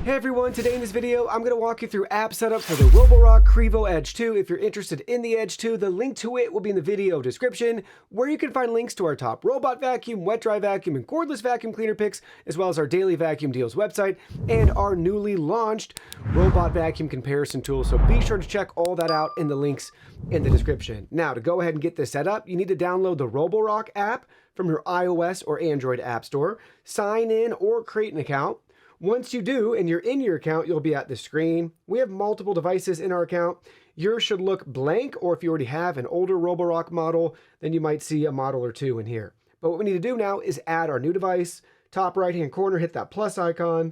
Hey everyone, today in this video, I'm going to walk you through app setup for the Roborock Qrevo Edge 2. If you're interested in the Edge 2, the link to it will be in the video description, where you can find links to our top robot vacuum, wet dry vacuum, and cordless vacuum cleaner picks, as well as our daily vacuum deals website, and our newly launched robot vacuum comparison tool. So be sure to check all that out in the links in the description. Now, to go ahead and get this set up, you need to download the Roborock app from your iOS or Android app store, sign in or create an account. Once you do, and you're in your account, you'll be at the screen. We have multiple devices in our account. Yours should look blank, or if you already have an older Roborock model, then you might see a model or two in here. But what we need to do now is add our new device. Top right-hand corner, hit that plus icon.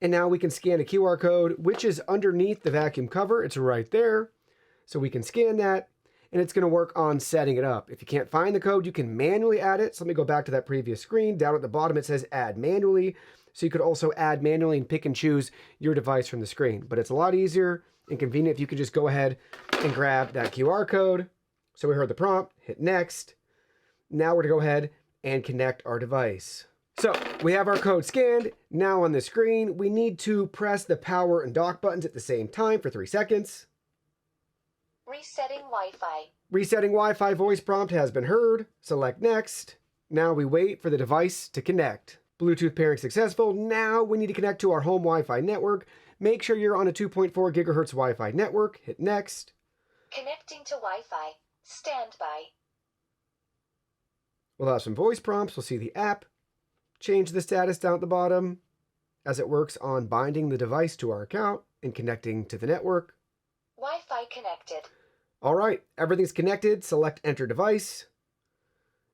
And now we can scan a QR code, which is underneath the vacuum cover. It's right there. So we can scan that, and it's going to work on setting it up. If you can't find the code, you can manually add it. So let me go back to that previous screen. Down at the bottom, it says add manually. So you could also add manually and pick and choose your device from the screen. But it's a lot easier and convenient if you could just go ahead and grab that QR code. So we heard the prompt, hit next. Now we're to go ahead and connect our device. So we have our code scanned. Now on the screen, we need to press the power and dock buttons at the same time for 3 seconds. Resetting Wi-Fi. Resetting Wi-Fi voice prompt has been heard. Select next. Now we wait for the device to connect. Bluetooth pairing successful. Now we need to connect to our home Wi-Fi network. Make sure you're on a 2.4 gigahertz Wi-Fi network. Hit next. Connecting to Wi-Fi. Standby. We'll have some voice prompts. We'll see the app. Change the status down at the bottom as it works on binding the device to our account and connecting to the network. Wi-Fi connected. All right, everything's connected. Select enter device.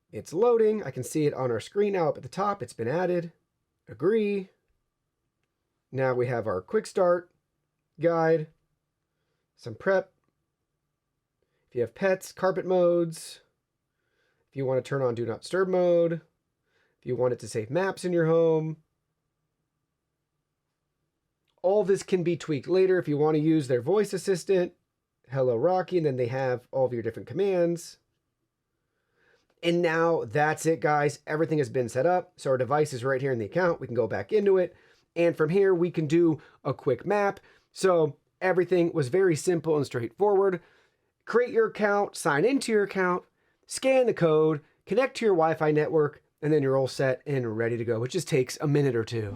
It's loading. I can see it on our screen now up at the top. It's been added. Agree. Now we have our quick start guide, some prep. If you have pets, carpet modes. If you want to turn on do not disturb mode. If you want it to save maps in your home. All this can be tweaked later if you want to use their voice assistant, Hello Rocky, and then they have all of your different commands. And now that's it, guys. Everything has been set up. So our device is right here in the account. We can go back into it. And from here, we can do a quick map. So everything was very simple and straightforward. Create your account, sign into your account, scan the code, connect to your Wi-Fi network, and then you're all set and ready to go. It just takes a minute or two.